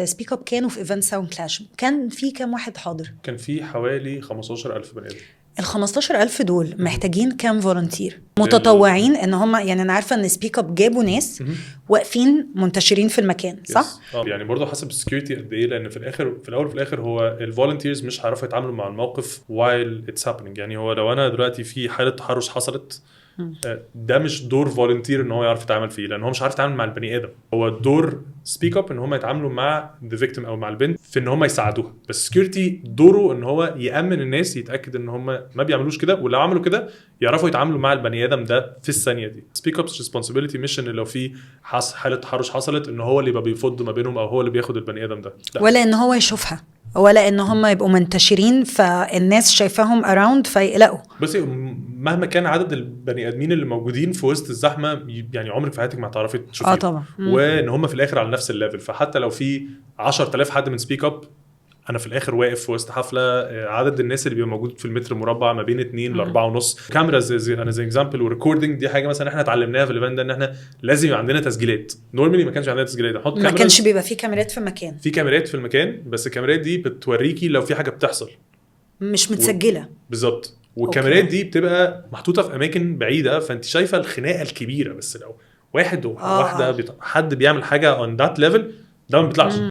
سبيك اب كانوا في ايفنت ساوند كلاش، كان في كام واحد حاضر؟ كان في حوالي 15,000 بني ادم. ال 15,000 دول محتاجين كام فولنتير متطوعين؟ ان هم يعني انا عارفه ان سبيك اب جابوا ناس واقفين منتشرين في المكان، صح؟ يعني برضه حسب السكيورتي قد ايه، لان في الاخر في الاول وفي الاخر هو الفولنتيرز مش هيعرفوا يتعاملوا مع الموقف while it's happening. يعني هو لو انا دلوقتي في حاله تحرش حصلت، ده مش دور فولنتير ان هو يعرف يتعامل فيه، لان هو مش عارف يتعامل مع البني ادم. هو دور سبيك اب ان هم يتعاملوا مع ذا فيكتيم او مع البنت في ان هم يساعدوها. بس سكيورتي دوره ان هو يامن الناس، يتاكد ان هم ما بيعملوش كده، ولو عملوا كده يعرفوا يتعاملوا مع البني ادم ده في الثانيه دي. سبيك ابس ريسبونسبيلتي مش ان لو في حاله تحرش حصلت ان هو اللي يبقى بيفض ما بينهم او هو اللي بياخد البني ادم ده، لا. ولا ان هو يشوفها، ولا ان هم يبقوا منتشرين فالناس شايفاهم اراوند فيقلقوا. بس مهما كان عدد البني ادمين اللي موجودين في وسط الزحمه، يعني عمرك في حياتك ما هتعرفي تشوفيهم. طبعا. وان هم في الاخر على نفس الليفل، فحتى لو في 10,000 حد من سبيك اب، انا في الاخر واقف في وسط حفله عدد الناس اللي بيبقى موجود في المتر مربع ما بين 2 ل 4.5 كاميرا. انا زي اكزامبل وريكوردنج، دي حاجه مثلا احنا اتعلمناها في الايفنت ده، ان احنا لازم يبقى عندنا تسجيلات. نورمالي ما كانش عندنا تسجيلات، نحط ما كانش بيبقى في كاميرات في المكان. في كاميرات في المكان، بس الكاميرات دي بتوريكي لو في حاجه بتحصل مش متسجله. بالظبط. والكاميرات دي بتبقى محطوطه في اماكن بعيده، فانت شايفه الخناقه الكبيره. بس لو واحد وواحده حد بيعمل حاجه on that level، ده ما بيطلعش.